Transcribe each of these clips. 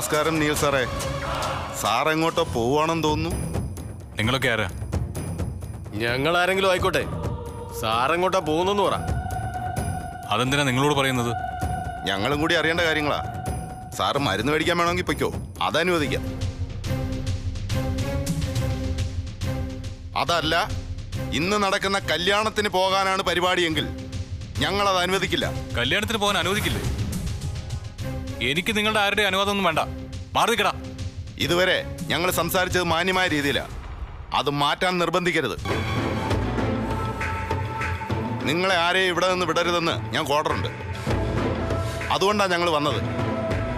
നമസ്കാരം നീൽ സാറേ. സാർ എങ്ങോട്ടോ പോവാണെന്ന് തോന്നുന്നു. നിങ്ങളൊക്കെ ആരാ? ഞങ്ങൾ ആരെങ്കിലും ആയിക്കോട്ടെ, സാറെങ്ങോട്ടാ പോകുന്നെന്ന് പറ. അതെന്തിനാ നിങ്ങളോട് പറയുന്നത്? ഞങ്ങളും കൂടി അറിയേണ്ട കാര്യങ്ങളാ. സാറ് മരുന്ന് മേടിക്കാൻ വേണമെങ്കിൽ പൊയ്ക്കോ, അതനുവദിക്കാം. അതല്ല, ഇന്ന് നടക്കുന്ന കല്യാണത്തിന് പോകാനാണ് പരിപാടിയെങ്കിൽ ഞങ്ങളത് അനുവദിക്കില്ല. കല്യാണത്തിന് പോകാൻ അനുവദിക്കില്ലേ? എനിക്ക് നിങ്ങളുടെ ആരുടെ അനുവാദമൊന്നും വേണ്ട. മാറിക്കടാ. ഇതുവരെ ഞങ്ങൾ സംസാരിച്ചത് മാന്യമായ രീതിയിലാണ്. അത് മാറ്റാൻ നിർബന്ധിക്കരുത്. നിങ്ങളെ ആരെയും ഇവിടെ നിന്ന് വിടരുതെന്ന് ഞങ്ങൾക്ക് ഓർഡറുണ്ട്. അതുകൊണ്ടാണ് ഞങ്ങൾ വന്നത്.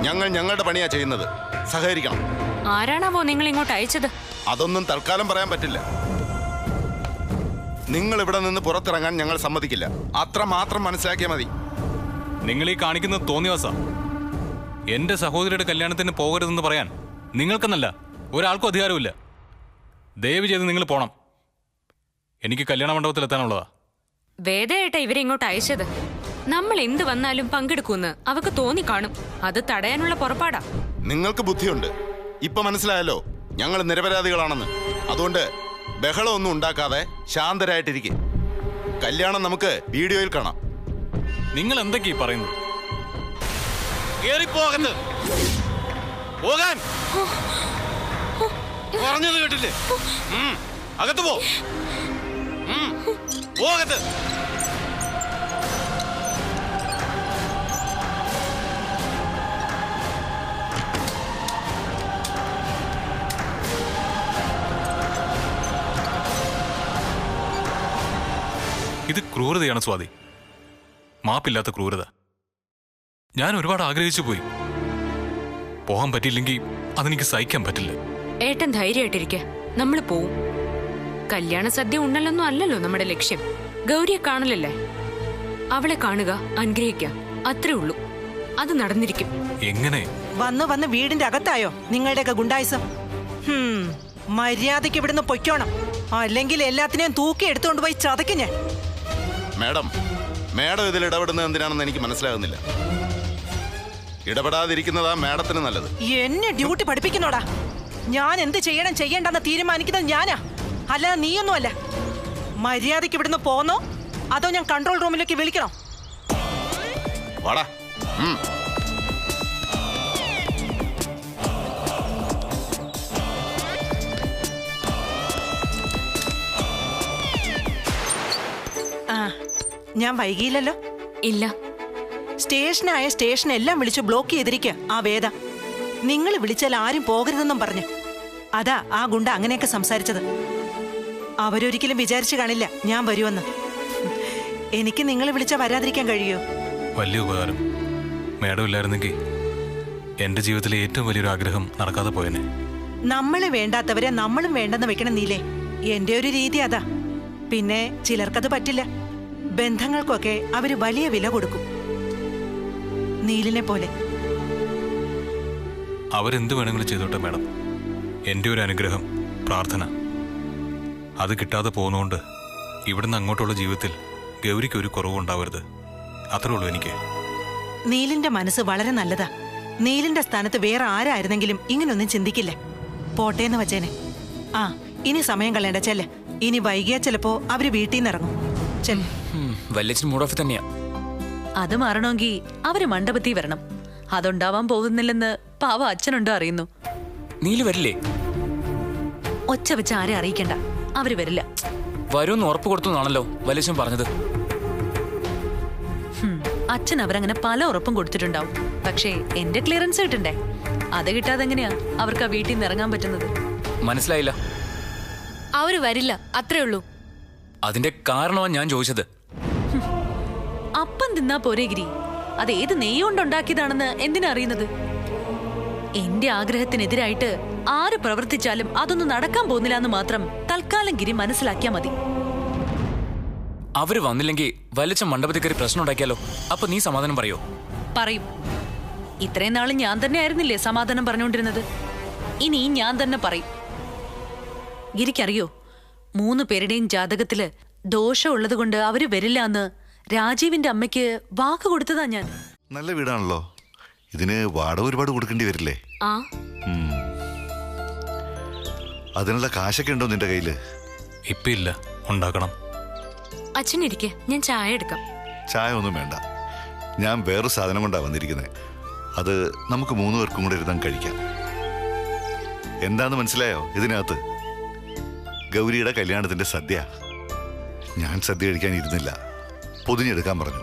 ഞങ്ങൾ ഞങ്ങളുടെ പണിയാ ചെയ്യുന്നത്. സഹകരിക്കണം. ആരാണാവോ നിങ്ങൾ ഇങ്ങോട്ട് അയച്ചത്? അതൊന്നും തൽക്കാലം പറയാൻ പറ്റില്ല. നിങ്ങൾ ഇവിടെ നിന്ന് പുറത്തിറങ്ങാൻ ഞങ്ങൾ സമ്മതിക്കില്ല. അത്ര മാത്രം മനസ്സിലാക്കിയാൽ മതി. നിങ്ങൾ ഈ കാണിക്കുന്നത് തോന്നിവാസാ. എന്റെ സഹോദരിയുടെ കല്യാണത്തിന് പോകരുതെന്ന് പറയാൻ നിങ്ങൾക്കെന്നല്ല ഒരാൾക്കും അധികാരമില്ല. ദയവ് ചെയ്ത് നിങ്ങൾ പോണം. എനിക്ക് കല്യാണ മണ്ഡപത്തിൽ എത്താനുള്ളതാ. വേദയായിട്ടാ ഇവരെ ഇങ്ങോട്ട് അയച്ചത്. നമ്മൾ എന്ത് വന്നാലും പങ്കെടുക്കൂന്ന് അവക്ക് തോന്നിക്കാണും. അത് തടയാനുള്ള പുറപ്പാടാ. നിങ്ങൾക്ക് ബുദ്ധിയുണ്ട്. ഇപ്പൊ മനസ്സിലായല്ലോ ഞങ്ങൾ നിരപരാധികളാണെന്ന്. അതുകൊണ്ട് ബഹളമൊന്നും ഉണ്ടാക്കാതെ ശാന്തരായിട്ടിരിക്കും. കല്യാണം നമുക്ക് വീഡിയോയിൽ കാണാം. നിങ്ങൾ എന്തൊക്കെയാ പറയുന്നത്? പോകാൻ പറഞ്ഞത് കേട്ടില്ലേ? അകത്ത് പോ. പോകത്ത്. ഇത് ക്രൂരതയാണ് സ്വാതി. മാപ്പില്ലാത്ത ക്രൂരത. ഞാൻ ഒരുപാട് ആഗ്രഹിച്ചു പോയി. പോകാൻ പറ്റിയില്ലെങ്കിൽ അതെനിക്ക് സഹിക്കാൻ പറ്റില്ല. ഏട്ടൻ ധൈര്യമായിട്ടിരിക്കെ, നമ്മൾ പോവും. കല്യാണ സദ്യ ഉണ്ണലൊന്നും അല്ലല്ലോ നമ്മുടെ ലക്ഷ്യം. ഗൗരിയെ കാണലല്ലേ. അവളെ കാണുക, അനുഗ്രഹിക്കുക, അത്രേ ഉള്ളൂ. അത് നടന്നിരിക്കും. എങ്ങനെ? വന്ന് വീടിന്റെ അകത്തായോ നിങ്ങളുടെയൊക്കെ ഗുണ്ടായിസം? മര്യാദയ്ക്ക് ഇവിടുന്ന് പൊയ്ക്കോണം, അല്ലെങ്കിൽ എല്ലാത്തിനെയും തൂക്കി എടുത്തുകൊണ്ട് പോയി ചതയ്ക്കും ഞാൻ. മേഡം ഇതിൽ ഇടപെടുന്നത് എന്തിനാണെന്ന് എനിക്ക് മനസ്സിലാകുന്നില്ല. ഇടപെടാതിരിക്കുന്നതാ മേഡത്തിന് നല്ലത്. എന്നെ ഡ്യൂട്ടി പഠിപ്പിക്കുന്നോടാ. ഞാൻ എന്ത് ചെയ്യണം ചെയ്യണ്ടെന്ന് തീരുമാനിക്കുന്നത് ഞാനാ, അല്ലാതെ നീയൊന്നുമല്ല. മര്യാദയ്ക്ക് ഇവിടുന്ന് പോന്നോ അതോ ഞാൻ കൺട്രോൾ റൂമിലേക്ക് വിളിക്കണോ? വാടാ. ഞാൻ വൈകിയില്ലല്ലോ. ഇല്ല. സ്റ്റേഷനായ സ്റ്റേഷൻ എല്ലാം വിളിച്ച് ബ്ലോക്ക് ചെയ്തിരിക്കുക ആ വേദ. നിങ്ങൾ വിളിച്ചാൽ ആരും പോകരുതെന്നും പറഞ്ഞു. അതാ ആ ഗുണ്ട അങ്ങനെയൊക്കെ സംസാരിച്ചത്. അവരൊരിക്കലും വിചാരിച്ചു കാണില്ല ഞാൻ വരുമെന്ന്. എനിക്ക് നിങ്ങൾ വിളിച്ചാൽ വരാതിരിക്കാൻ കഴിയോ? വലിയ ഉപകാരം. മേഡം ഇല്ലായിരുന്നെങ്കിൽ എന്റെ ജീവിതത്തിലെ ഏറ്റവും വലിയൊരു ആഗ്രഹം നടക്കാതെ പോയനെ. നമ്മളെ വേണ്ടാത്തവരെ നമ്മളും വേണ്ടെന്ന് വെക്കണം നീലേ. എന്റെ ഒരു രീതി അതാ. പിന്നെ ചിലർക്കത് പറ്റില്ല. ബന്ധങ്ങൾക്കൊക്കെ അവര് വലിയ വില കൊടുക്കും. നീലിനെ പോലെ. അവരെന്ത് വേണമെങ്കിലും ചെയ്തോട്ടെ മേഡം. എൻ്റെ ഒരു അനുഗ്രഹം, പ്രാർത്ഥന, അത് കിട്ടാതെ പോകുന്നതുകൊണ്ട് ഇവിടുന്ന് അങ്ങോട്ടുള്ള ജീവിതത്തിൽ ഗൗരിക്ക് ഒരു കുറവുണ്ടാവരുത്. അത്രേ ഉള്ളൂ എനിക്ക്. നീലിന്റെ മനസ്സ് വളരെ നല്ലതാ. നീലിന്റെ സ്ഥാനത്ത് വേറെ ആരായിരുന്നെങ്കിലും ഇങ്ങനൊന്നും ചിന്തിക്കില്ല. പോട്ടേന്ന് വച്ചേനെ. ഇനി സമയം കളയണ്ട. ചെല്ലെ. ഇനി വൈകിയാ ചിലപ്പോ അവര് വീട്ടിൽ നിന്ന് ഇറങ്ങും. വല്യച്ഛൻ മൂഡ് ഓഫ് തന്നെയാ. അത് മാറണമെങ്കിൽ അവര് മണ്ഡപത്തിൽ വരണം. അതുണ്ടാവാൻ പോകുന്നില്ലെന്ന് പാവ അച്ഛനുണ്ടോ അറിയുന്നു. നീല് വരില്ലേ? ഒച്ച വെച്ച് ആരെ അറിയിക്കണ്ട, അവര് വരില്ല. വരുമെന്ന് ഉറപ്പ് കൊടുത്തു എന്നാണല്ലോ വല്യച്ഛൻ പറഞ്ഞത്. അച്ഛൻ അവരങ്ങനെ പല ഉറപ്പും കൊടുത്തിട്ടുണ്ടാവും. പക്ഷേ എന്റെ ക്ലിയറൻസ് കിട്ടണ്ടേ? അത് കിട്ടാതെ എങ്ങനെയാ അവർക്ക് ആ വീട്ടിൽ നിന്ന് ഇറങ്ങാൻ പറ്റുന്നത്? മനസ്സിലായില്ല. അവര് വരില്ല, അത്രേ ഉള്ളൂ. അതിന്റെ കാരണമാണ് ഞാൻ ചോദിച്ചത്. അപ്പം തിന്നാ പോരെ ഗിരി. അത് ഏത് നെയ്യുകൊണ്ടുണ്ടാക്കിയതാണെന്ന് എന്തിനാ അറിയുന്നത്? എന്റെ ആഗ്രഹത്തിനെതിരായിട്ട് ആര് പ്രവർത്തിച്ചാലും അതൊന്നും നടക്കാൻ പോകുന്നില്ല എന്ന് മാത്രം തൽക്കാലം ഗിരി മനസ്സിലാക്കിയാ മതി. അവര് വന്നില്ലെങ്കിൽ വല്യച്ഛൻ മണ്ഡപത്തിൽ കയറി പ്രശ്നം ഉണ്ടാക്കിയാലോ? അപ്പൊ നീ സമാധാനം പറയോ? പറയും. ഇത്രയും നാളും ഞാൻ തന്നെ ആയിരുന്നില്ലേ സമാധാനം പറഞ്ഞുകൊണ്ടിരുന്നത്? ഇനി ഞാൻ തന്നെ പറയും. ഗിരിക്കറിയോ, 3 പേരുടെയും ജാതകത്തില് ദോഷമുള്ളത് കൊണ്ട് അവര് വരില്ല എന്ന് രാജീവിന്റെ അമ്മയ്ക്ക് വാക്ക് കൊടുത്തതാ ഞാൻ. നല്ല വീടാണല്ലോ. ഇതിന് വാടക ഒരുപാട് കൊടുക്കേണ്ടി വരില്ലേ? ആ അതിനുള്ള കാശൊക്കെ ഉണ്ടോ നിന്റെ കയ്യില്? ഇപ്പൊ ഇല്ല, ഉണ്ടാക്കണം. അച്ഛനിരിക്കെ, ഞാൻ ചായ എടുക്കാം. ചായ ഒന്നും വേണ്ട. ഞാൻ വേറൊരു സാധനം കൊണ്ടാ വന്നിരിക്കുന്നത്. അത് നമുക്ക് 3 പേർക്കും കൂടെ ഇരുന്ന് കഴിക്കാം. എന്താന്ന് മനസ്സിലായോ? ഇതിനകത്ത് ഗൗരിയുടെ കല്യാണത്തിന്റെ സദ്യ. ഞാൻ സദ്യ കഴിക്കാൻ ഇരുന്നില്ല, പൊതിഞ്ഞെടുക്കാൻ പറഞ്ഞു.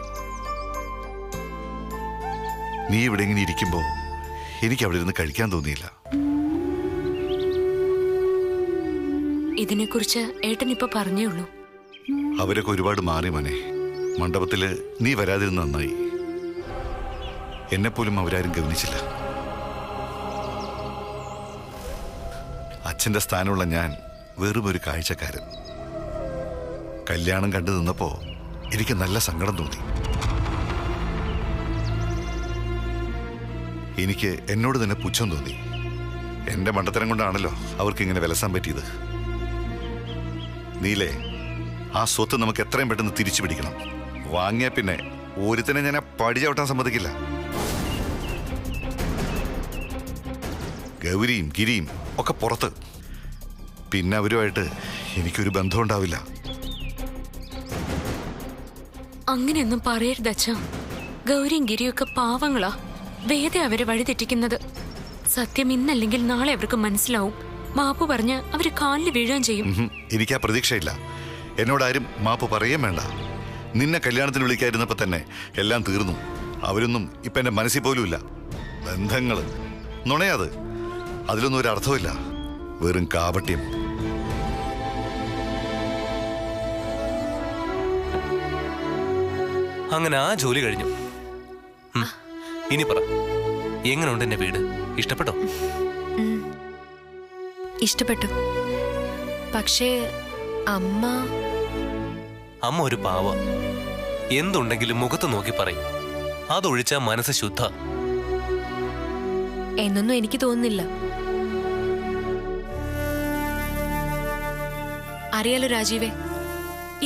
നീ ഇവിടെ ഇങ്ങനെ ഇരിക്കുമ്പോ എനിക്ക് അവിടെ ഇരുന്ന് കഴിക്കാൻ തോന്നിയില്ല. ഇതിനെക്കുറിച്ച് ഏട്ടൻ ഇപ്പൊ പറഞ്ഞേ ഉള്ളൂ. അവരൊക്കെ ഒരുപാട് മാറി മോനെ. മണ്ഡപത്തില് നീ വരാതിരുന്ന നന്നായി. എന്നെപ്പോലും അവരാരും ഗവനിച്ചില്ല. അച്ഛന്റെ സ്ഥാനമുള്ള ഞാൻ വെറും ഒരു കാഴ്ചക്കാരൻ. കല്യാണം കണ്ടു നിന്നപ്പോ എനിക്ക് നല്ല സങ്കടം തോന്നി. എനിക്ക് എന്നോട് തന്നെ പുച്ഛം തോന്നി. എന്റെ മണ്ടത്തരം കൊണ്ടാണല്ലോ അവർക്ക് ഇങ്ങനെ വിലസാൻ പറ്റിയത്. നീലേ, ആ സ്വത്ത് നമുക്ക് എത്രയും പെട്ടെന്ന് തിരിച്ചു പിടിക്കണം. വാങ്ങിയ പിന്നെ ഒരുത്തനെ ഞാൻ പടി ചവിട്ടാൻ സമ്മതിക്കില്ല. ഗൗരിയും ഗിരിയും ഒക്കെ പുറത്ത്. പിന്നെ അവരുമായിട്ട് എനിക്കൊരു ബന്ധം ഉണ്ടാവില്ല. അങ്ങനെയൊന്നും പറയരുത് അച്ഛാ. ഗൗരിയും ഗിരിയൊക്കെ പാവങ്ങളാ. വേദ അവരെ വഴിതെറ്റിക്കുന്നത്. സത്യം ഇന്നല്ലെങ്കിൽ നാളെ അവർക്ക് മനസ്സിലാവും. മാപ്പ് പറഞ്ഞ് അവര് കാലിൽ വീഴുകയും ചെയ്യും. എനിക്ക് ആ പ്രതീക്ഷയില്ല. എന്നോടാരും മാപ്പ് പറയുകയും വേണ്ട. നിന്നെ കല്യാണത്തിന് വിളിക്കാതിരുന്നപ്പോ തന്നെ എല്ലാം തീർന്നു. അവരൊന്നും ഇപ്പൊ എന്റെ മനസ്സിൽ പോലും ഇല്ല. ബന്ധങ്ങള് നുണയാത്. അതിലൊന്നും ഒരു അർത്ഥമില്ല. വെറും കാപട്യം. അങ്ങനെ ആ ജോലി കഴിഞ്ഞു. ഇനി പറ, എങ്ങനെയുണ്ട് എന്റെ വീട്? ഇഷ്ടപ്പെട്ടോ? ഇഷ്ടപ്പെട്ടു. പക്ഷേ അമ്മ ഒരു പാവ. എന്തുണ്ടെങ്കിലും മുഖത്ത് നോക്കി പറയും. അതൊഴിച്ചാ മനസ്സ് ശുദ്ധ. എന്നൊന്നും എനിക്ക് തോന്നുന്നില്ല. അറിയാലോ രാജീവേ,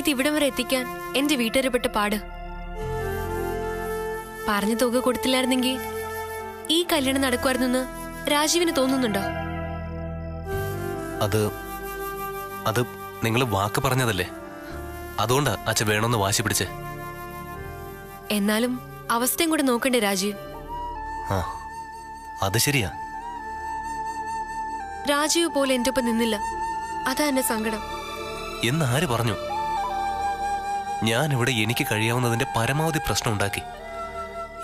ഇതിവിടം വരെ എത്തിക്കാൻ എന്റെ വീട്ടുകാരെ പെട്ട പാട്. പറഞ്ഞ തുക കൊടുത്തില്ലായിരുന്നെങ്കിൽ ഈ കല്യാണം നടക്കുമായിരുന്നെന്ന് രാജീവിന് തോന്നുന്നുണ്ടോ? അത് നിങ്ങൾ വാക്ക് പറഞ്ഞതല്ലേ. അതുകൊണ്ടാ അച്ഛൻ വേണമെന്ന് വാശി പിടിച്ച്. എന്നാലും അവസ്ഥയും കൂടെ നോക്കണ്ടേ രാജീവ്? ആ, അത് ശരിയാ. രാജീവ് പോലെ എന്റെ ഒപ്പം നിന്നില്ല. അതാ എന്റെ സങ്കടം. എന്നാര് പറഞ്ഞു? ഞാൻ ഇവിടെ എനിക്ക് കഴിയാവുന്നതിന്റെ പരമാവധി പ്രശ്നം ഉണ്ടാക്കി.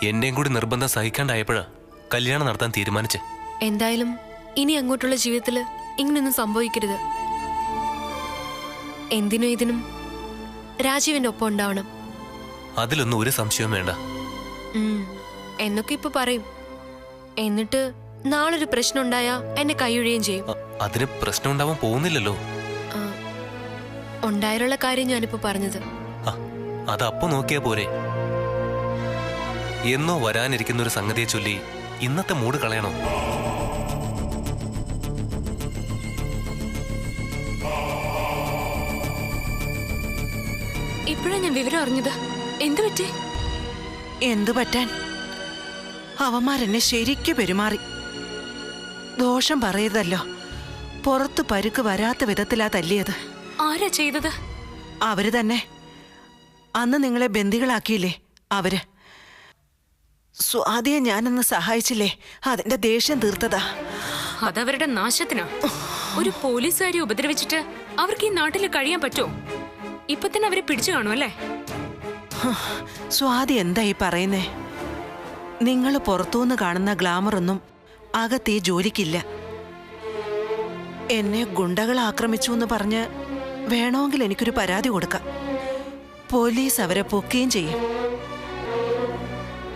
എന്റെയും കൂടി നിർബന്ധം സഹിക്കാണ്ടായപ്പോഴാ കല്യാണം നടത്താൻ തീരുമാനിച്ചേ. എന്തായാലും ഇനി അങ്ങോട്ടുള്ള ജീവിതത്തില് ഇങ്ങനൊന്നും സംഭവിക്കരുത്. എന്തിനും ഇതിനും രാജീവിന്റെ ഒപ്പം ഉണ്ടാവണം. അതിലൊന്നും ഒരു സംശയവും വേണ്ട. എന്നൊക്കെ ഇപ്പൊ പറയും. എന്നിട്ട് നാളൊരു പ്രശ്നം ഉണ്ടായാ എന്നെ കൈയൊഴിയുകയും ചെയ്യും. അതിന് പ്രശ്നം ഉണ്ടാവാൻ പോകുന്നില്ലല്ലോ. ഉണ്ടായുള്ള കാര്യം ഞാനിപ്പോ പറഞ്ഞത്. അതപ്പോ നോക്കിയാ പോരെ. എന്നോ വരാനിരിക്കുന്ന ഒരു സംഗതിയെ ചൊല്ലി ഇന്നത്തെ മൂഡ് കളയണോ? ഇപ്പോഴാ ഞാൻ വിവരം അറിഞ്ഞത്. എന്തു പറ്റി? എന്തു പറ്റാൻ? അവന്മാരെന്നെ ശരിക്കു പെരുമാറി. ദോഷം പറയതല്ലോ, പുറത്ത് പരുക്ക് വരാത്ത വിധത്തിലാ തല്ലിയത്. ആരാ ചെയ്തത്? അവര് തന്നെ. അന്ന് നിങ്ങളെ ബന്ദികളാക്കിയില്ലേ അവര്. സ്വാതിയെ ഞാനൊന്ന് സഹായിച്ചില്ലേ, അതിന്റെ ദേഷ്യം തീർത്തതാ. അതവരുടെ നാശത്തിനാ. ഒരു പോലീസുകാരെ ഉപദ്രവിച്ചിട്ട് അവർക്ക് ഈ നാട്ടിൽ കഴിയാൻ പറ്റുമോ? ഇപ്പൊ തന്നെ അവരെ പിടിച്ചു കാണും അല്ലേ? സ്വാതി എന്താ ഈ പറയുന്നേ? നിങ്ങൾ പുറത്തുനിന്ന് കാണുന്ന ഗ്ലാമറൊന്നും അകത്ത് ഈ ജോലിക്കില്ല. എന്നെ ഗുണ്ടകൾ ആക്രമിച്ചു എന്ന് പറഞ്ഞ് വേണമെങ്കിൽ എനിക്കൊരു പരാതി കൊടുക്കാം. പോലീസ് അവരെ പൊക്കുകയും ചെയ്യും.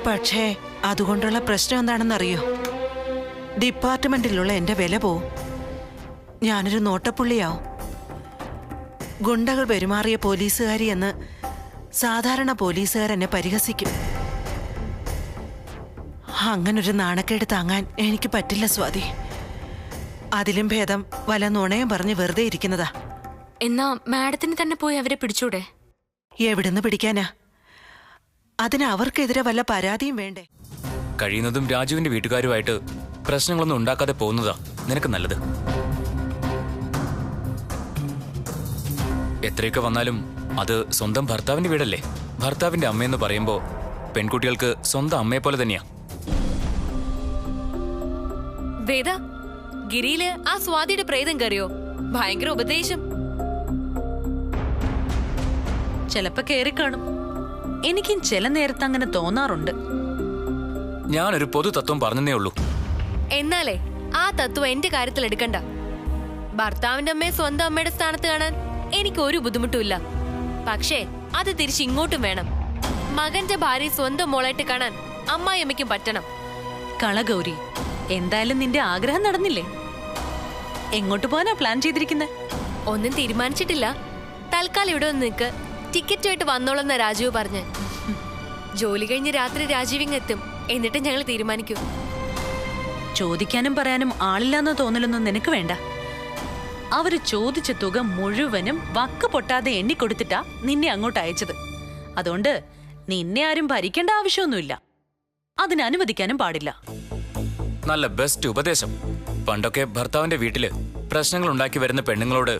പക്ഷേ അതുകൊണ്ടുള്ള പ്രശ്നം എന്താണെന്നറിയോ? ഡിപ്പാർട്ട്മെന്റിലുള്ള എന്റെ വില പോവും. ഞാനൊരു നോട്ടപ്പുള്ളിയാവും. ഗുണ്ടകൾ പെരുമാറിയ പോലീസുകാരി എന്ന് സാധാരണ പോലീസുകാരെന്നെ പരിഹസിക്കും. അങ്ങനൊരു നാണക്കേട് താങ്ങാൻ എനിക്ക് പറ്റില്ല സ്വാതി. അതിലും ഭേദം വല്ല നുണയും പറഞ്ഞ് വെറുതെ ഇരിക്കുന്നതാ. എന്നാ മാഡത്തിന് തന്നെ പോയി അവരെ പിടിച്ചൂടെ? എവിടുന്ന് പിടിക്കാനാ? അതിന് അവർക്കെതിരെ വല്ല പരാതിയും വേണ്ടേ? കഴിയുന്നതും രാജുവിന്റെ വീട്ടുകാരുമായിട്ട് പ്രശ്നങ്ങളൊന്നും ഉണ്ടാക്കാതെ പോകുന്നതാ നിനക്ക് നല്ലത്. എത്രയൊക്കെ വന്നാലും അത് സ്വന്തം ഭർത്താവിന്റെ വീടല്ലേ. ഭർത്താവിന്റെ അമ്മയെന്ന് പറയുമ്പോ പെൺകുട്ടികൾക്ക് സ്വന്തം അമ്മയെ പോലെ തന്നെയാ. വേദ, ഗിരിയില് ആ സ്വാതിയുടെ പ്രേതം കയറിയോ? ഭയങ്കര ഉപദേശം. ചിലപ്പോ കേറി കാണും. എനിക്കും ചില നേരത്ത് അങ്ങനെ തോന്നാറുണ്ട്. ഞാനൊരു പൊതു തത്വം പറഞ്ഞതേ ഉള്ളൂ. എന്നാലേ ആ തത്വം എന്റെ കാര്യത്തിൽ എടുക്കണ്ട. ഭർത്താവിന്റെ അമ്മയെ സ്വന്തം അമ്മയുടെ സ്ഥാനത്ത് കാണാൻ എനിക്ക് ഒരു ബുദ്ധിമുട്ടുമില്ല. പക്ഷേ അത് തിരിച്ച് ഇങ്ങോട്ടും വേണം. മകന്റെ ഭാര്യ സ്വന്തം മോളായിട്ട് കാണാൻ അമ്മായിയമ്മയ്ക്കും പറ്റണം. കളഗൗരി, എന്തായാലും നിന്റെ ആഗ്രഹം നടന്നില്ലേ? എങ്ങോട്ട് പോകാനാ പ്ലാൻ ചെയ്തിരിക്കുന്നത്? ഒന്നും തീരുമാനിച്ചിട്ടില്ല. തൽക്കാലം ഇവിടെ ഒന്ന് നിൽക്ക്. ടിക്കറ്റുമായിട്ട് വന്നോളെന്ന രാജീവ് പറഞ്ഞ്. ജോലി കഴിഞ്ഞ് രാത്രി രാജീവിങ് എത്തും. എന്നിട്ട് ഞങ്ങൾ തീരുമാനിക്കൂ. ചോദിക്കാനും പറയാനും ആളില്ലാന്ന് തോന്നലൊന്നും നിനക്ക് വേണ്ട. അവര് ചോദിച്ച തുക മുഴുവനും വക്ക് പൊട്ടാതെ എണ്ണിക്കൊടുത്തിട്ടാ നിന്നെ അങ്ങോട്ട് അയച്ചത്. അതുകൊണ്ട് നിന്നെ ആരും ഭരിക്കേണ്ട ആവശ്യമൊന്നുമില്ല. അതിന് അനുവദിക്കാനും പാടില്ല. നല്ല ബെസ്റ്റ് ഉപദേശം. പണ്ടൊക്കെ ഭർത്താവിന്റെ വീട്ടില് പ്രശ്നങ്ങൾ ഉണ്ടാക്കി വരുന്ന പെണ്ണുങ്ങളോട്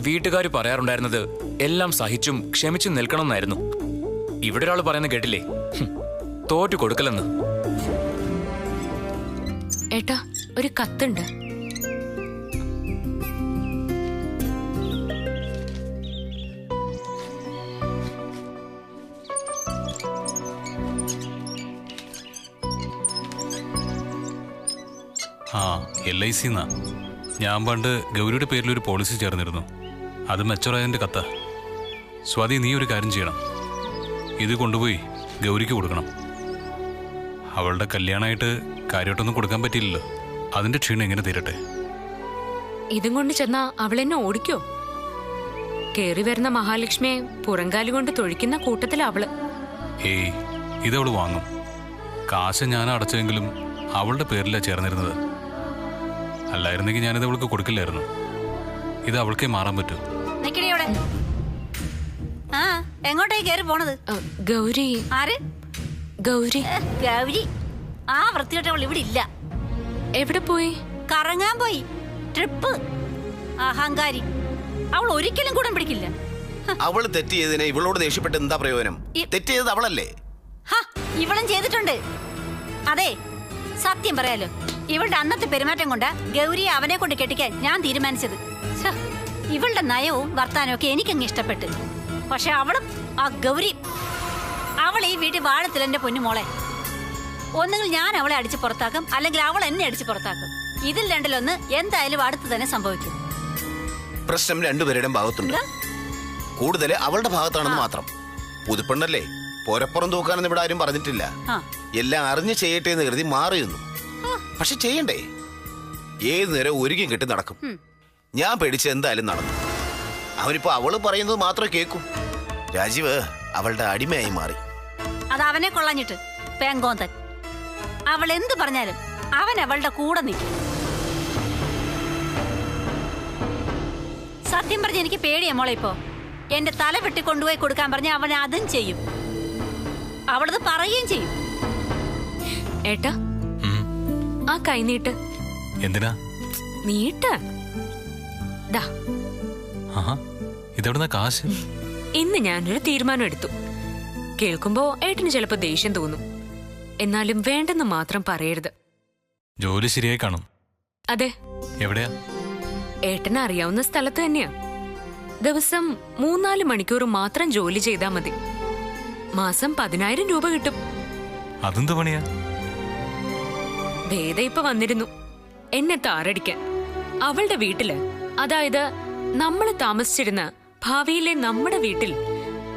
വീട്ടുകാർ പറയാറുണ്ടായിരുന്നത് എല്ലാം സഹിച്ചും ക്ഷമിച്ചും നിൽക്കണമെന്നായിരുന്നു. ഇവിടെ ഒരാൾ പറയുന്നത് കേട്ടില്ലേ, തോറ്റു കൊടുക്കലെന്ന്. ഏട്ടാ, ഒരു കത്തുണ്ട്. ആ, LIC എന്നാ. ഞാൻ പണ്ട് ഗൗരിയുടെ പേരിൽ ഒരു പോളിസി ചേർന്നിരുന്നു. അത് മെച്ചറായതിൻ്റെ കത്താ. സ്വാതി, നീ ഒരു കാര്യം ചെയ്യണം. ഇത് കൊണ്ടുപോയി ഗൗരിക്ക് കൊടുക്കണം. അവളുടെ കല്യാണമായിട്ട് കാര്യമായിട്ടൊന്നും കൊടുക്കാൻ പറ്റിയില്ലല്ലോ. അതിന്റെ ക്ഷീണം എങ്ങനെ തീരട്ടെ? ഇതും കൊണ്ട് ചെന്നാ അവളെന്നെ ഓടിക്കോ? കേറി വരുന്ന മഹാലക്ഷ്മിയെ പുറങ്കാലി കൊണ്ട് തൊഴിക്കുന്ന കൂട്ടത്തില അവള്. ഏയ്, ഇതവള് വാങ്ങും. കാശ് ഞാൻ അടച്ചെങ്കിലും അവളുടെ പേരിലാണ് ചേർന്നിരുന്നത്. അല്ലായിരുന്നെങ്കിൽ ഞാനിത് അവൾക്ക് കൊടുക്കില്ലായിരുന്നു. ഇത് അവൾക്കേ മാറാൻ പറ്റൂ. എങ്ങോട്ടേക്ക് കയറി പോണത്? ഗൗരി. ആര്? ഗൗരി. ഗൗരി? ആ വൃത്തികെട്ടവൾ ഇവിടെ ഇല്ല. എവിടെ പോയി? കറങ്ങാൻ പോയി. ട്രിപ്പ്. അഹങ്കാരി. അവൾ ഒരിക്കലും കൂടെ പിടിക്കില്ല. അവള് തെറ്റ് ചെയ്തതിനെ ഇവളോട് ദേഷ്യപ്പെട്ട് എന്താ പ്രയോജനം? തെറ്റ് ചെയ്തത് അവളല്ലേ? ഇവളും ചെയ്തിട്ടുണ്ട്. അതെ, സത്യം പറയാലോ, ഇവളുടെ അന്നത്തെ പെരുമാറ്റം കൊണ്ട് ഗൗരിയെ അവനെ കൊണ്ട് കെട്ടിക്കാൻ ഞാൻ തീരുമാനിച്ചത്. ഇവളുടെ നയവും വർത്താനവും ഒക്കെ എനിക്കങ്ങ് ഇഷ്ടപ്പെട്ട്. പക്ഷെ അവളും ആ ഗൗരി, അവൾ ഈ വീട്ടിൽ വാഴത്തിൽ എന്റെ പൊന്നുമോളെ. ഒന്നുകിൽ ഞാൻ അവളെ അടിച്ച് പുറത്താക്കും, അല്ലെങ്കിൽ അവൾ എന്നെ അടിച്ച് പുറത്താക്കും. ഇതിൽ രണ്ടിലൊന്ന് എന്തായാലും അടുത്ത് തന്നെ സംഭവിക്കും. പ്രശ്നം രണ്ടുപേരുടെയും ഭാഗത്തുണ്ട്. കൂടുതൽ അവളുടെ ഭാഗത്താണെന്ന് മാത്രം. പുതുപ്പെണ്ണല്ലേ, പോരപ്പുറം തൂക്കാനെന്ന് ഇവിടെ ആരും പറഞ്ഞിട്ടില്ല. എല്ലാം അറിഞ്ഞ് ചെയ്യട്ടെ എന്ന് കരുതി മാറിയുന്നു. പക്ഷെ ചെയ്യണ്ടേ? ഏത് നേരം ഒരുങ്ങി കെട്ടി നടക്കും. ഞാൻ പേടിച്ച് എന്തായാലും നടന്നു. അവനിപ്പോ അവള് പറയുന്നത് മാത്രമേ കേൾക്കൂ. രാജീവ് അവളുടെ അടിമയായി മാറി. അത് അവനെ കൊള്ളാഞ്ഞിട്ട് പേങ്കോന്തൻ. അവൾ എന്ത് പറഞ്ഞാലും അവൻ അവളുടെ കൂടെ നിൽക്കും. സത്യം പറഞ്ഞ എനിക്ക് പേടിയാ മോളെ. ഇപ്പോ എന്റെ തല വെട്ടി കൊണ്ടുപോയി കൊടുക്കാൻ പറഞ്ഞ അവൻ അതും ചെയ്യും. അവളത് പറയുകയും ചെയ്യും. ഏട്ടാ, ആ കൈ നീട്ട്. എന്തിനാ നീട്ട്? ഇതെവിടുന്ന കാശ്? ഇന്ന് ഞാനൊരു തീരുമാനം എടുത്തു. കേൾക്കുമ്പോ ഏട്ടന് ചിലപ്പോ ദേഷ്യം തോന്നും. എന്നാലും വേണ്ടെന്ന് മാത്രം പറയരുത്. ജോലി ശരിയായി കാണും. അതെ. എവിടെയാ? ഏട്ടന് അറിയാവുന്ന സ്ഥലത്ത് തന്നെയാ. ദിവസം 3-4 മണിക്കൂർ മാത്രം ജോലി ചെയ്താ മതി. മാസം 10,000 രൂപ കിട്ടും. അതെന്ത് പണിയാ? വേദ ഇപ്പൊ വന്നിരുന്നു എന്നെ താറടിക്കാൻ. അവളുടെ വീട്ടില്, അതായത് നമ്മള് താമസിച്ചിരുന്ന ഭാവിയിലെ നമ്മുടെ വീട്ടിൽ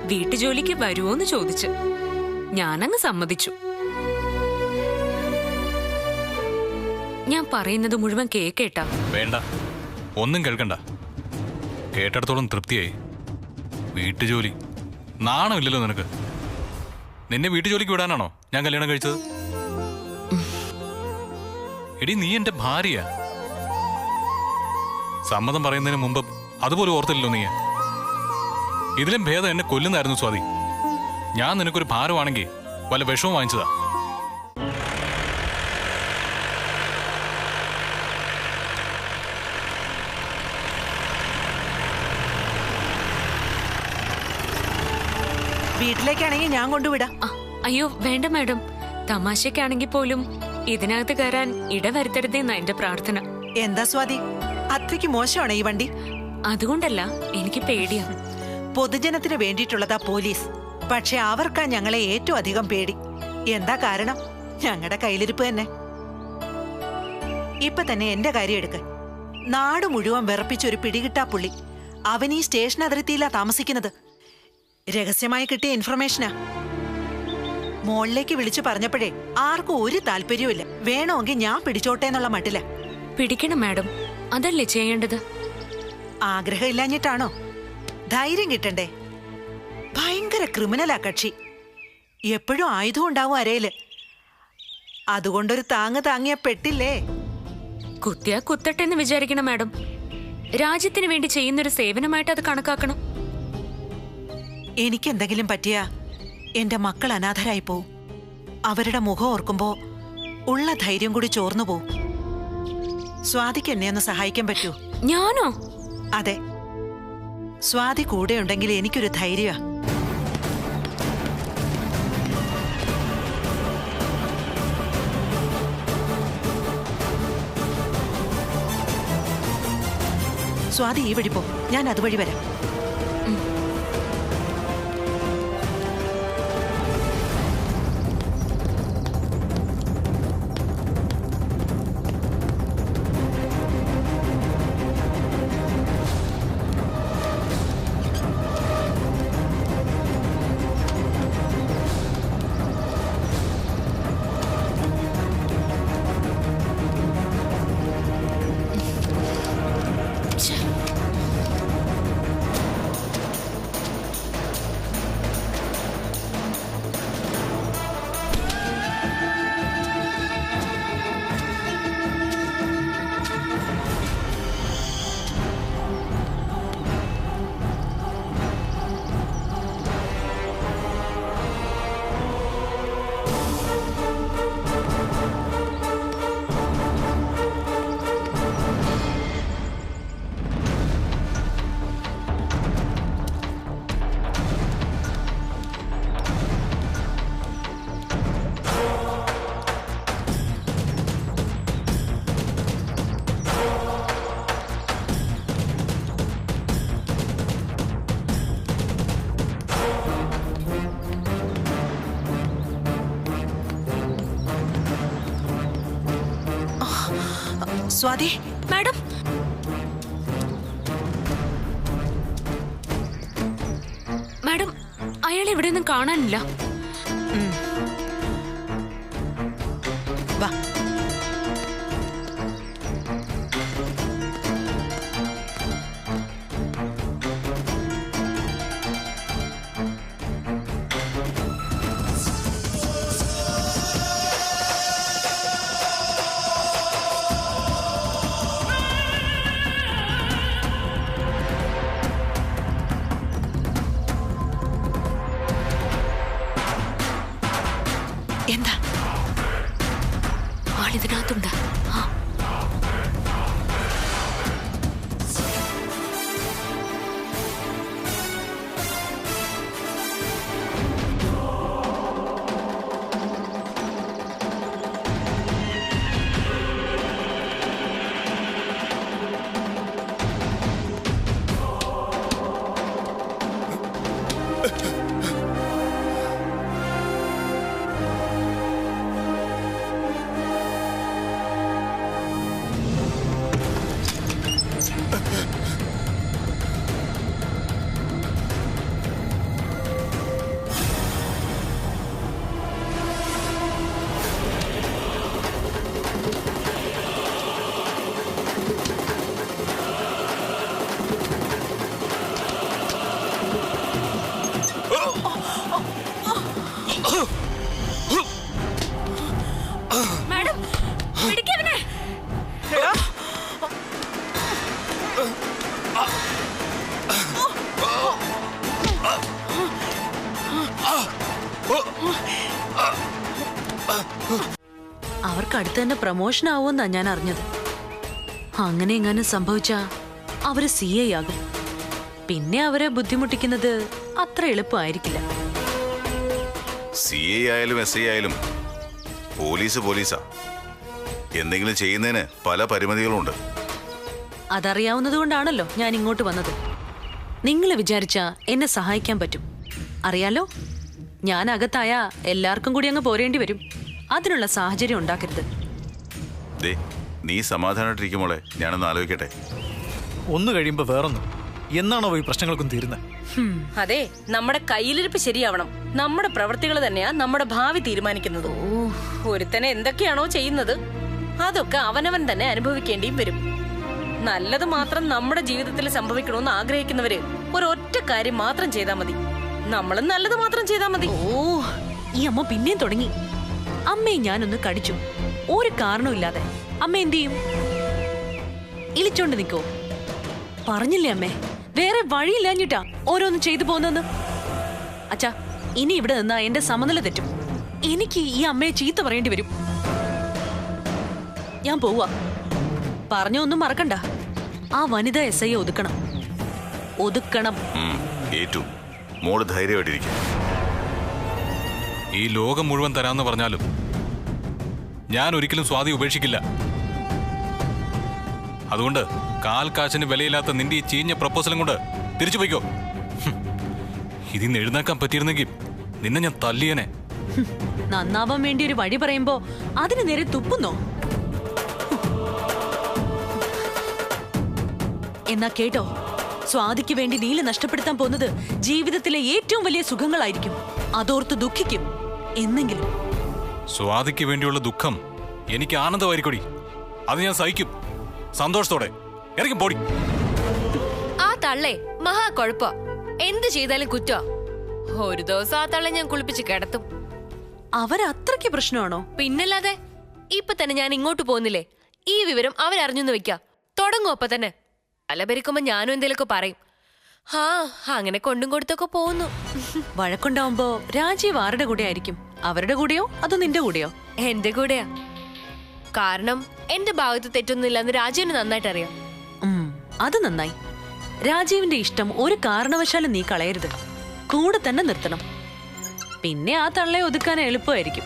വീട്ടുജോലിക്ക് വരുമോന്ന് ചോദിച്ചു. ഞാനങ്ങ് സമ്മതിച്ചു. ഞാൻ പറയുന്നത് മുഴുവൻ കേക്കേട്ടാ. വേണ്ട, ഒന്നും കേൾക്കണ്ട. കേട്ടിടത്തോളം തൃപ്തിയായി. വീട്ടുജോലി നാണമില്ലല്ലോ നിനക്ക്. നിന്നെ വീട്ടുജോലിക്ക് വിടാനാണോ ഞാൻ കല്യാണം കഴിച്ചത്? എടി, നീ എന്റെ ഭാര്യയാ. സമ്മതം പറയുന്നതിന് മുമ്പ് അതുപോലെ ഓർത്തില്ലല്ലോ നീ. ഇതിലും ഭേദം എന്നെ കൊല്ലുന്നായിരുന്നു സ്വാതി. ഞാൻ നിനക്കൊരു ഭാരമാണെങ്കിൽ വല്ല വിഷവും വാങ്ങിച്ചതാ. വീട്ടിലേക്കാണെങ്കിൽ ഞാൻ കൊണ്ടുവിടാം. അയ്യോ വേണ്ട മാഡം, തമാശക്കാണെങ്കിൽ പോലും ഇതിനകത്ത് കയറാൻ ഇടവരുത്തരുതെന്നാ എന്റെ പ്രാർത്ഥന. എന്താ സ്വാതി, അത്രയ്ക്ക് മോശമാണ് ഈ വണ്ടി? അതുകൊണ്ടല്ല, എനിക്ക് പേടിയാ. പൊതുജനത്തിന് വേണ്ടിയിട്ടുള്ളതാ പോലീസ്, പക്ഷെ അവർക്കാ ഞങ്ങളെ ഏറ്റവും അധികം പേടി. എന്താ കാരണം? ഞങ്ങളുടെ കയ്യിലിരിപ്പ് തന്നെ. ഇപ്പൊ തന്നെ എന്റെ കാര്യം എടുക്ക. നാട് മുഴുവൻ വിറപ്പിച്ചൊരു പിടികിട്ടാ പുള്ളി. അവൻ ഈ സ്റ്റേഷൻ അതിർത്തിയിലാ താമസിക്കുന്നത്. രഹസ്യമായി കിട്ടിയ ഇൻഫർമേഷനാ. മോളിലേക്ക് വിളിച്ചു പറഞ്ഞപ്പോഴേ ആർക്കും ഒരു താല്പര്യവുമില്ല. വേണമെങ്കിൽ ഞാൻ പിടിച്ചോട്ടെ എന്നുള്ള മട്ടില. പിടിക്കണം മാഡം, അതല്ലേ ചെയ്യേണ്ടത്. ആഗ്രഹം ഇല്ലാഞ്ഞിട്ടാണോ? ധൈര്യം കിട്ടണ്ടേ? ഭയങ്കര ക്രിമിനലാ കക്ഷി. എപ്പോഴും ആയുധം ഉണ്ടാവും അരയില്. അതുകൊണ്ടൊരു താങ്ങിയ പെട്ടില്ലേ. കുത്തിയാ കുത്തട്ടെ എന്ന് വിചാരിക്കണം മാഡം. രാജ്യത്തിന് വേണ്ടി ചെയ്യുന്നൊരു സേവനമായിട്ട് അത് കണക്കാക്കണം. എനിക്കെന്തെങ്കിലും പറ്റിയാ എന്റെ മക്കൾ അനാഥരായി പോവും. അവരുടെ മുഖം ഓർക്കുമ്പോ ഉള്ള ധൈര്യം കൂടി ചോർന്നു പോവും. സ്വാതിക്ക് എന്നെ ഒന്ന് സഹായിക്കാൻ പറ്റൂ? ഞാനോ? അതെ, സ്വാതി കൂടെ ഉണ്ടെങ്കിൽ എനിക്കൊരു ധൈര്യ. സ്വാതി ഈ വഴി പോ, ഞാൻ അതുവഴി വരാം. സ്വാതി മാഡം, മാഡം അയാളെ ഇവിടെയൊന്നും കാണാനില്ല. വാ. എന്താ ആളിതിനകത്തുണ്ട്. മാഡം പിടിക്കവനെ. അവർക്ക് അടുത്ത് തന്നെ പ്രൊമോഷൻ ആവുമെന്നാ ഞാൻ അറിഞ്ഞത്. അങ്ങനെ എങ്ങനെ സംഭവിച്ചാ അവര് CI ആകും. പിന്നെ അവരെ ബുദ്ധിമുട്ടിക്കുന്നത് അത്ര എളുപ്പമായിരിക്കില്ല. CA ആയാലും SI ആയാലും പോലീസാ. എന്തെങ്കിലും ചെയ്യുന്നതിന് പല പരിമിതികളുണ്ട്. അതറിയാവുന്നത് കൊണ്ടാണല്ലോ ഞാൻ ഇങ്ങോട്ട് വന്നത്. നിങ്ങൾ വിചാരിച്ചാ എന്നെ സഹായിക്കാൻ പറ്റും. അറിയാലോ, ഞാൻ അകത്തായ എല്ലാവർക്കും കൂടി അങ്ങ് പോരേണ്ടി വരും. അതിനുള്ള സാഹചര്യം ഉണ്ടാക്കരുത്. നീ സമാധാനമായിട്ടിരിക്കുമോളെ, ഞാനൊന്ന് ആലോചിക്കട്ടെ. ഒന്ന് കഴിയുമ്പോ വേറൊന്നും. എന്നാണോ ഈ പ്രശ്നങ്ങൾക്കും തീരുന്നത്? അതെ, നമ്മുടെ കയ്യിലിരിപ്പ് ശരിയാവണം. നമ്മുടെ പ്രവൃത്തികൾ തന്നെയാ നമ്മുടെ ഭാവി തീരുമാനിക്കുന്നത്. ഒരുത്തനെ എന്തൊക്കെയാണോ ചെയ്യുന്നത് അതൊക്കെ അവനവൻ തന്നെ അനുഭവിക്കേണ്ടിയും വരും. നല്ലത് മാത്രം നമ്മുടെ ജീവിതത്തിൽ സംഭവിക്കണമെന്ന് ആഗ്രഹിക്കുന്നവര് ഒരൊറ്റ കാര്യം മാത്രം ചെയ്താൽ മതി. നമ്മളും നല്ലത് മാത്രം ചെയ്താൽ മതി. ഈ അമ്മ പിന്നെയും തുടങ്ങി. അമ്മയെ ഞാനൊന്ന് കടിച്ചു, ഒരു കാരണമില്ലാതെ. അമ്മ എന്ത് ചെയ്യും? ഇളിച്ചോണ്ട് നിക്കോ? പറഞ്ഞില്ലേ അമ്മേ, വേറെ വഴിയില്ലാഞ്ഞിട്ടാ ഓരോന്നും ചെയ്തു പോകുന്നെന്ന്. അച്ഛാ, ഇനി ഇവിടെ നിന്നാ എന്റെ സമനില തെറ്റും. എനിക്ക് ഈ അമ്മയെ ചീത്ത പറയേണ്ടി വരും. ഞാൻ പോവാ. പറഞ്ഞൊന്നും മറക്കണ്ട. ആ വനിത SI ഒതുക്കണം. ഏറ്റു മോള് ധൈര്യമായിട്ടിരിക്കും. ഈ ലോകം മുഴുവൻ തരാമെന്ന് പറഞ്ഞാലും ഞാൻ ഒരിക്കലും സ്വാതി ഉപേക്ഷിക്കില്ല. അതുകൊണ്ട് കാൽക്കാശിന് വിലയില്ലാത്ത നിന്റെ ഈ ചീഞ്ഞ പ്രപ്പോസലും കൊണ്ട് തിരിച്ചു പോയിക്കോ. ഇതിന്ന് എഴുന്നേക്കാൻ പറ്റിയിരുന്നെങ്കിൽ നിന്നെ ഞാൻ തല്ലിയനെ. നന്നാവാൻ വേണ്ടി ഒരു വഴി പറയുമ്പോ അതിന് നേരെ തുപ്പുന്നോ? എന്നാ കേട്ടോ, സ്വാതിക്ക് വേണ്ടി നീല നഷ്ടപ്പെടുത്താൻ പോകുന്നത് ജീവിതത്തിലെ ഏറ്റവും വലിയ സുഖങ്ങളായിരിക്കും. അതോർത്ത് ദുഃഖിക്കും എന്നെങ്കിലും. സ്വാതിക്ക് വേണ്ടിയുള്ള ദുഃഖം എനിക്ക് ആനന്ദമായിരിക്കൊടി. അത് ഞാൻ സഹിക്കും സന്തോഷത്തോടെ. ഇറങ്ങി പോടി. ആ തള്ളേ മഹാ കുഴപ്പ. എന്ത് ചെയ്താലും കുറ്റ. ഒരു ദിവസം ആ തള്ളെ ഞാൻ കുളിപ്പിച്ച് കിടത്തും. അവരത്രയ്ക്ക് പ്രശ്നമാണോ? പിന്നല്ലാതെ. ഇപ്പൊ തന്നെ ഞാൻ ഇങ്ങോട്ട് പോകുന്നില്ലേ, ഈ വിവരം അവരറിഞ്ഞെന്ന് വെക്ക. തുടങ്ങും അപ്പൊ തന്നെ. അലപരിക്കുമ്പോ ഞാനും എന്തേലൊക്കെ പറയും. അങ്ങനെ കൊണ്ടും കൊടുത്തൊക്കെ പോകുന്നു. വഴക്കുണ്ടാവുമ്പോ രാജീവ് ആരുടെ കൂടെ ആയിരിക്കും? അവരുടെ കൂടെയോ അതോ നിന്റെ കൂടെയോ? എന്റെ കൂടെയാ. കാരണം എന്റെ ഭാഗത്ത് തെറ്റൊന്നുമില്ലെന്ന് രാജീവിന് നന്നായിട്ട് അറിയാം. അത് നന്നായി. രാജീവിന്റെ ഇഷ്ടം ഒരു കാരണവശാലും നീ കളയരുത്. കൂടെ തന്നെ നിർത്തണം. പിന്നെ ആ തള്ളെ ഒതുക്കാൻ എളുപ്പമായിരിക്കും.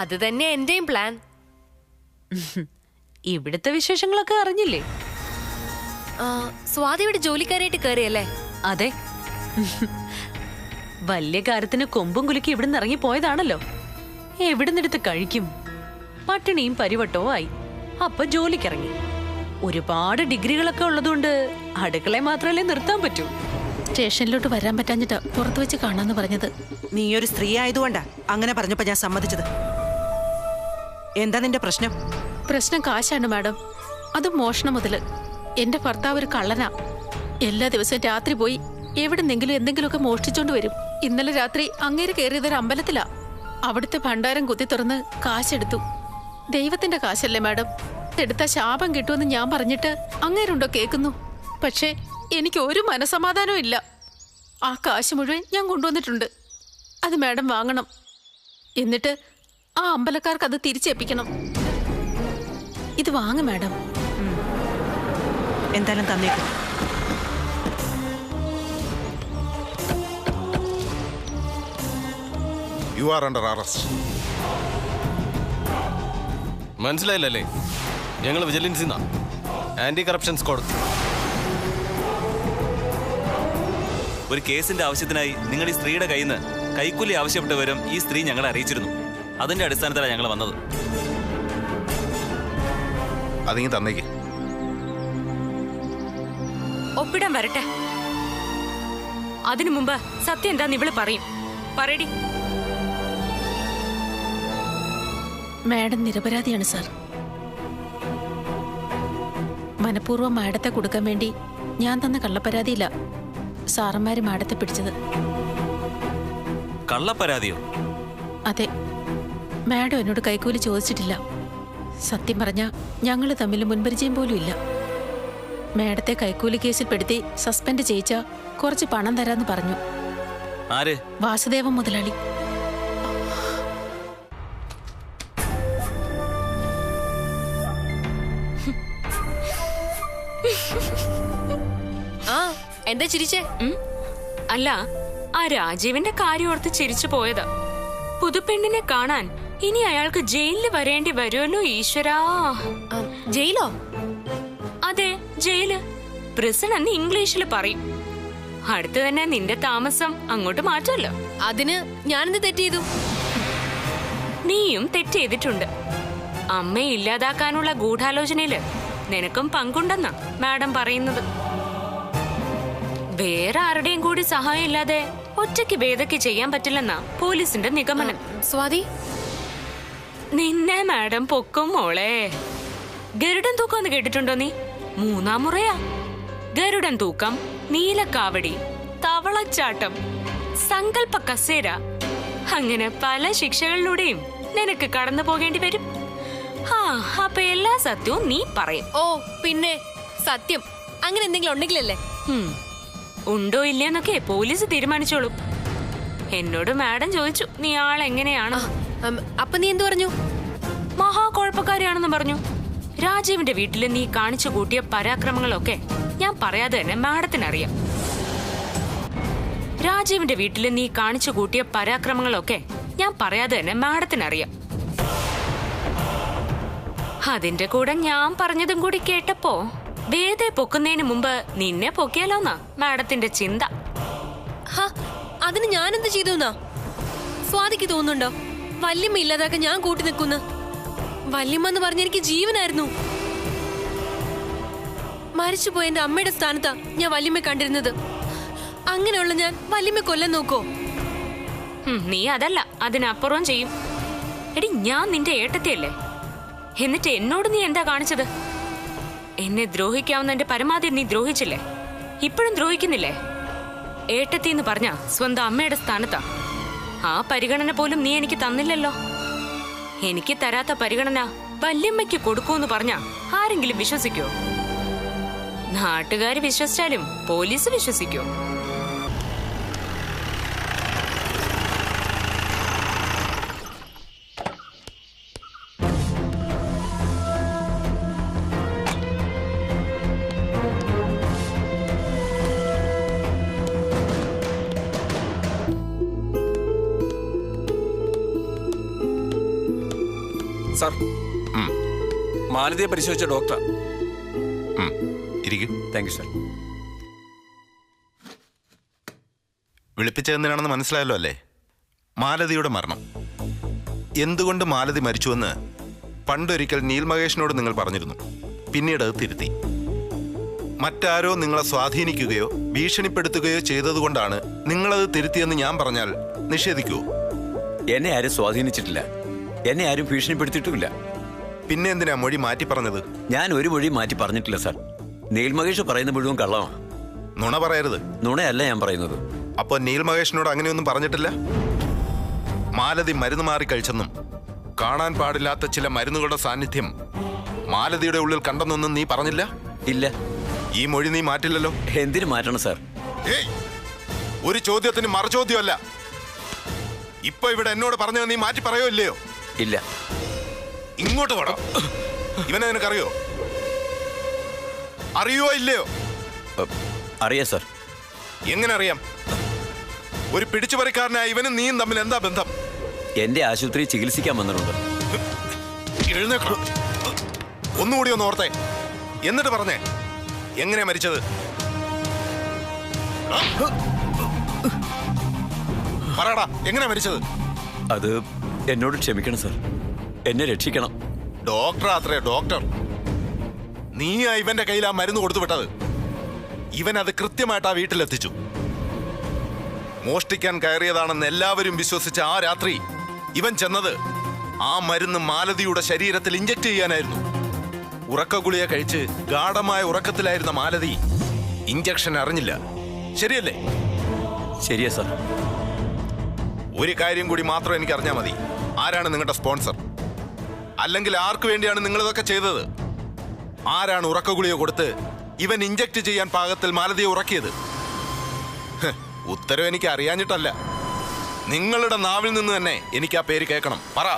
അത് തന്നെ എന്റെയും പ്ലാൻ. ഇവിടുത്തെ വിശേഷങ്ങളൊക്കെ അറിഞ്ഞില്ലേ? സ്വാതിയുടെ ജോലിക്കാരായിട്ട് കയറിയല്ലേ? അതെ. വലിയ കാര്യത്തിന് കൊമ്പും കുലുക്കി ഇവിടുന്ന് ഇറങ്ങി പോയതാണല്ലോ. എവിടുന്നെടുത്ത് കഴിക്കും? പട്ടിണിയും പരിവട്ടവും ആയി. അപ്പൊ ജോലിക്കിറങ്ങി. ഒരുപാട് ഡിഗ്രികളൊക്കെ ഉള്ളതുകൊണ്ട് അടുക്കളയെ മാത്രമല്ലേ നിർത്താൻ പറ്റൂ. സ്റ്റേഷനിലോട്ട് വരാൻ പറ്റാഞ്ഞിട്ട് പുറത്തു വെച്ച് കാണാന്ന് പറഞ്ഞത്. നീ ഒരു സ്ത്രീ ആയതുകൊണ്ടാ അങ്ങനെ പറഞ്ഞപ്പോ ഞാൻ സമ്മതിച്ചത്. എന്താ നിന്റെ പ്രശ്നം? പ്രശ്നം കാശാണ് മാഡം. അത് മോഷണം മുതല്. എന്റെ ഭർത്താവ് ഒരു കള്ളനാ. എല്ലാ ദിവസവും രാത്രി പോയി എവിടെന്നെങ്കിലും എന്തെങ്കിലുമൊക്കെ മോഷ്ടിച്ചോണ്ട് വരും. ഇന്നലെ രാത്രി അങ്ങേര് കയറിയതൊരു അമ്പലത്തിലാ. അവിടുത്തെ ഭണ്ഡാരം കുത്തി തുറന്ന് കാശെടുത്തു. ദൈവത്തിന്റെ കാശല്ലേ മാഡം. എടുത്ത ശാപം കിട്ടുമെന്ന് ഞാൻ പറഞ്ഞിട്ട് അങ്ങേരുണ്ടോ കേൾക്കുന്നു. പക്ഷേ എനിക്ക് ഒരു മനസമാധാനവും ഇല്ല. ആ കാശ് മുഴുവൻ ഞാൻ കൊണ്ടുവന്നിട്ടുണ്ട്. അത് മാഡം വാങ്ങണം. എന്നിട്ട് ആ അമ്പലക്കാർക്ക് അത് തിരിച്ചേൽപ്പിക്കണം. ഇത് വാങ്ങ മാഡം. എന്തായാലും തന്നേക്കും. You are under arrest. മനസ്സിലായില്ലല്ലേ? ഞങ്ങൾ വിജിലൻസിന്നാ, ആന്റി കറപ്ഷൻ സ്ക്വാഡ്. ഒരു കേസിന്റെ ആവശ്യത്തിനായി നിങ്ങൾ ഈ സ്ത്രീയുടെ കയ്യിൽ നിന്ന് കൈക്കൂലി ആവശ്യപ്പെട്ട വിവരം ഈ സ്ത്രീ ഞങ്ങളെ അറിയിച്ചിരുന്നു. അതിന്റെ അടിസ്ഥാനത്തിലാണ് ഞങ്ങൾ വന്നത്. അതിങ്ങ് തന്നേക്ക്. ഒപ്പിടാൻ വരട്ടെ. അതിനു മുമ്പ് സത്യം എന്താന്ന് ഇവള് പറയും. പറയടി. മാഡം നിരപരാധിയാണ് സാർ. മനഃപൂർവ്വം മാഡത്തെ കൊടുക്കാൻ വേണ്ടി ഞാൻ തന്ന കള്ളപ്പരാതിയില്ല സാറന്മാര് മാഡത്തെ പിടിച്ചത്. കള്ളപ്പരാതിയോ? അതെ. മാഡം എന്നോട് കൈക്കൂലി ചോദിച്ചിട്ടില്ല. സത്യം പറഞ്ഞ ഞങ്ങൾ തമ്മിൽ മുൻപരിചയം പോലും ഇല്ല. മാഡത്തെ കൈക്കൂലി കേസിൽ പെടുത്തി സസ്പെൻഡ് ചെയ്യിച്ച കുറച്ച് പണം തരാന്ന് പറഞ്ഞു. ആര്? വാസുദേവൻ മുതലാളി. എന്താ ചിരിച്ചേ? അല്ല, ആ രാജീവിന്റെ കാര്യം ഓർത്ത് ചിരിച്ചു പോയതാ. പുതുപ്പെണ്ണിനെ കാണാൻ ഇനി അയാൾക്ക് ജയിലിൽ വരേണ്ടി വരുമല്ലോ ഈശ്വരാ. ജയിലോ? അതെ, ജയില്. പ്രിസൺ എന്ന് ഇംഗ്ലീഷിൽ പറയും. അടുത്ത് തന്നെ നിന്റെ താമസം അങ്ങോട്ട് മാറ്റല്ലോ. അതിന് ഞാനെന്ത് തെറ്റ് ചെയ്തു? നീയും തെറ്റ് ചെയ്തിട്ടുണ്ട്. അമ്മയെ ഇല്ലാതാക്കാനുള്ള ഗൂഢാലോചനയില് നിനക്കും പങ്കുണ്ടെന്നാ മാഡം പറയുന്നത്. വേറെ ആരുടെയും കൂടി സഹായം ഇല്ലാതെ ഒറ്റയ്ക്ക് ഭേദക്ക് ചെയ്യാൻ പറ്റില്ലെന്നാ പോലീസിന്റെ നിഗമനം. സ്വാതി, നിന്നെ മാഡം പൊക്കും മോളെ. ഗരുഡൻ തൂക്കം എന്ന് കേട്ടിട്ടുണ്ടോ നീ? 3-ാം മുറയാ. ഗരുഡൻ തൂക്കം, നീലക്കാവടി, തവളച്ചാട്ടം, സങ്കൽപ്പ കസേര, അങ്ങനെ പല ശിക്ഷകളിലൂടെയും നിനക്ക് കടന്നു പോകേണ്ടി വരും. അപ്പൊ എല്ലാ സത്യവും നീ പറയും. ഓ പിന്നെ സത്യം അങ്ങനെ എന്തെങ്കിലും ഉണ്ടെങ്കിലല്ലേ? ഉണ്ടോ ഇല്ലയെന്നൊക്കെ പോലീസ് തീരുമാനിച്ചോളൂ. എന്നോട് മാഡം ചോദിച്ചു നീ ആളെങ്ങനെയാണ്. അപ്പൊ നീ എന്തു പറഞ്ഞു? മഹാകുഴപ്പക്കാരിയാണെന്ന് പറഞ്ഞു. രാജീവിന്റെ വീട്ടില് നീ കാണിച്ചു കൂട്ടിയ പരാക്രമങ്ങളൊക്കെ ഞാൻ പറയാതെ തന്നെ മാഡത്തിനറിയാം. രാജീവിന്റെ വീട്ടില് നീ കാണിച്ചു കൂട്ടിയ പരാക്രമങ്ങളൊക്കെ ഞാൻ പറയാതെ തന്നെ മാഡത്തിനറിയാം. അതിന്റെ കൂടെ ഞാൻ പറഞ്ഞതും കൂടി കേട്ടപ്പോ വേദെ പൊക്കുന്നതിന് മുമ്പ് നിന്നെ പൊക്കിയാലോന്നാ മാഡത്തിന്റെ ചിന്ത. അതിന് ഞാനെന്ത് ചെയ്തു എന്നാ സ്വാതിക്ക് തോന്നുന്നുണ്ടോ? വല്യമ്മ ഇല്ലാതാക്കാൻ ഞാൻ കൂട്ടി നിൽക്കുന്നു. വല്യമ്മ എന്ന് പറഞ്ഞ എനിക്ക് ജീവനായിരുന്നു. മരിച്ചുപോയ എന്റെ അമ്മയുടെ സ്ഥാനത്താ ഞാൻ വല്യമ്മ കണ്ടിരുന്നത്. അങ്ങനെയുള്ള ഞാൻ വല്യമ്മ കൊല്ലാൻ നോക്കോ? നീ അതല്ല, അതിനപ്പുറം ചെയ്യും. എടി, ഞാൻ നിന്റെ ഏട്ടത്തിയല്ലേ? എന്നിട്ട് എന്നോട് നീ എന്താ കാണിച്ചത്? എന്നെ ദ്രോഹിക്കാവുന്ന എന്റെ പരമാവധി നീ ദ്രോഹിച്ചില്ലേ? ഇപ്പോഴും ദ്രോഹിക്കുന്നില്ലേ? ഏട്ടത്തി എന്ന് പറഞ്ഞ സ്വന്തം അമ്മയുടെ സ്ഥാനത്താ. ആ പരിഗണന പോലും നീ എനിക്ക് തന്നില്ലല്ലോ. എനിക്ക് തരാത്ത പരിഗണന വല്യമ്മയ്ക്ക് കൊടുക്കൂന്ന് പറഞ്ഞ ആരെങ്കിലും വിശ്വസിക്കോ? നാട്ടുകാര് വിശ്വസിച്ചാലും പോലീസ് വിശ്വസിക്കോ? സാർ, മാലതിയെ പരിശോധിച്ച ഡോക്ടർ. Thank you sir. വിളിപ്പിച്ചതെന്തിനാണെന്ന് മനസ്സിലായല്ലോ അല്ലേ? മാലതിയുടെ മരണം. എന്തുകൊണ്ട് മാലതി മരിച്ചുവെന്ന് പണ്ടൊരിക്കൽ നീൽ മഹേഷിനോട് നിങ്ങൾ പറഞ്ഞിരുന്നു. പിന്നീട് അത് തിരുത്തി. മറ്റാരോ നിങ്ങളെ സ്വാധീനിക്കുകയോ ഭീഷണിപ്പെടുത്തുകയോ ചെയ്തതുകൊണ്ടാണ് നിങ്ങളത് തിരുത്തിയെന്ന് ഞാൻ പറഞ്ഞാൽ നിഷേധിക്കുവോ? എന്നെ ആരും സ്വാധീനിച്ചിട്ടില്ല. എന്നെ ആരും ഭീഷണിപ്പെടുത്തിയിട്ടുമില്ല. പിന്നെ എന്തിനാ മൊഴി മാറ്റി പറഞ്ഞത്? ഞാൻ ഒരു മൊഴി മാറ്റി പറഞ്ഞിട്ടില്ല സാർ. നീൽ മഹേഷ് പറയുന്ന മുഴുവൻ കള്ളമാണ്. നുണ പറയരുത്. നുണയല്ല ഞാൻ പറയുന്നത്. അപ്പൊ നീൽ മഹേഷിനോട് അങ്ങനെയൊന്നും പറഞ്ഞിട്ടില്ല? മാലതി മരുന്ന് മാറി കഴിച്ചെന്നും കാണാൻ പാടില്ലാത്ത ചില മരുന്നുകളുടെ സാന്നിധ്യം മാലതിയുടെ ഉള്ളിൽ കണ്ടെന്നൊന്നും നീ പറഞ്ഞില്ല? ഇല്ല. ഈ മൊഴി നീ മാറ്റില്ലല്ലോ. എന്തിനു മാറ്റണം സാർ? ഒരു ചോദ്യത്തിന് മറുചോദ്യമല്ല. ഇപ്പൊ ഇവിടെ എന്നോട് പറഞ്ഞത് നീ മാറ്റി പറയോ ഇല്ലയോ? ഇല്ല. ഇങ്ങോട്ട് പോടാ. ഇവനെ നിനക്കറിയോ? അറിയോ ഇല്ലയോ? അറിയാം സാർ. എങ്ങനെ അറിയാം? ഒരു പിടിച്ചുപറിക്കാരനായ ഇവനും നീയും തമ്മിൽ എന്താ ബന്ധം? എന്റെ ആശുപത്രി ചികിത്സിക്കാൻ വന്നിട്ടുണ്ട്. എഴുന്നേക്കണം. ഒന്നുകൂടി ഒന്ന് ഓർത്തേ. എന്നിട്ട് പറഞ്ഞേ എങ്ങനെയാ മരിച്ചത്? പറയടാ, എങ്ങനെയാ മരിച്ചത്? അത് എന്നോട് ക്ഷമിക്കണം സാർ. എന്നെ രക്ഷിക്കണം. ഡോക്ടർ അത്രേ, ഡോക്ടർ. നീയാ ഇവന്റെ കയ്യിൽ ആ മരുന്ന് കൊടുത്തു വിട്ടത്. ഇവൻ അത് കൃത്യമായിട്ട് ആ വീട്ടിലെത്തിച്ചു. മോഷ്ടിക്കാൻ കയറിയതാണെന്ന് എല്ലാവരും വിശ്വസിച്ച ആ രാത്രി ഇവൻ ചെന്നത് ആ മരുന്ന് മാലതിയുടെ ശരീരത്തിൽ ഇഞ്ചക്ട് ചെയ്യാനായിരുന്നു. ഉറക്കഗുളിക കഴിച്ച് ഗാഢമായ ഉറക്കത്തിലായിരുന്ന മാലതി ഇഞ്ചക്ഷൻ അറിഞ്ഞില്ല. ശരിയല്ലേ? ശരിയാ സാർ. ഒരു കാര്യം കൂടി മാത്രം എനിക്ക് അറിഞ്ഞാൽ മതി. ആരാണ് നിങ്ങളുടെ സ്പോൺസർ? അല്ലെങ്കിൽ ആർക്കു വേണ്ടിയാണ് നിങ്ങൾ ഇതൊക്കെ ചെയ്തത്? ആരാണ് ഉറക്കഗുളിക കൊടുത്ത് ഇവൻ ഇഞ്ചക്ട് ചെയ്യാൻ പാകത്തിൽ മാലതിയെ ഉറക്കിയത്? ഉത്തരം എനിക്ക് അറിയാഞ്ഞിട്ടല്ല, നിങ്ങളുടെ നാവിൽ നിന്ന് തന്നെ എനിക്ക് ആ പേര് കേൾക്കണം. പറ.